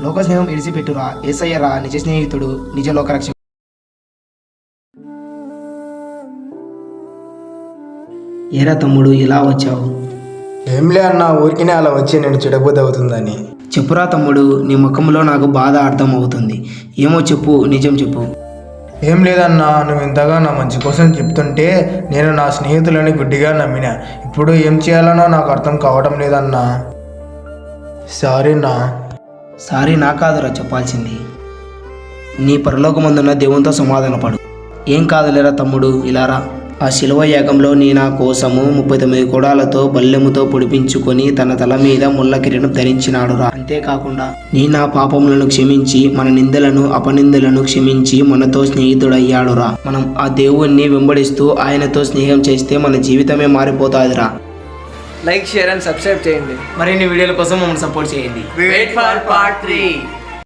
లోక స్నేహం ఇడిసిపెట్టురా, యేసయ్యరా నిజ స్నేహితుడు, నిజ లోకరక్షకుడు. ఏరా తమ్ముడు ఇలా వచ్చావు? ఏంలే అన్న, ఊరికినే అలా వచ్చి నేను చెడబుద్ధి అవుతుందని. చెప్పురా తమ్ముడు, నీ ముఖంలో నాకు బాధ అర్థం అవుతుంది. ఏమో చెప్పు, నిజం చెప్పు. ఏం లేదన్నా, నువ్వు ఇంతగా నా మంచి కోసం చెప్తుంటే నేను నా స్నేహితులని గుడ్డిగా నమ్మినా. ఇప్పుడు ఏం చేయాలనో నాకు అర్థం కావటం లేదన్నా. సారీనా. సారీ నా కాదురా చెప్పాల్సింది, నీ పరలోకమందున్న దేవునితో సమాధానపడు. ఏం కాదులేరా తమ్ముడు, ఇలారా. ఆ శిలువ యాగంలో నీ నా కోసము 39 కొడాలతో బల్లెముతో పొడిపించుకొని తన తల మీద ముళ్ళ కిరీటం ధరించినాడురా. అంతేకాకుండా నీ నా పాపములను క్షమించి మన నిందలను అపనిందలను క్షమించి మనతో స్నేహితుడయ్యాడురా. మనం ఆ దేవుణ్ణి వెంబడిస్తూ ఆయనతో స్నేహం చేస్తే మన జీవితమే మారిపోతాదిరా. లైక్, షేర్ అండ్ సబ్స్క్రైబ్ చేయండి. మరిన్ని వీడియోల కోసం మమ్మల్ని సపోర్ట్ చేయండి. Wait for part 3.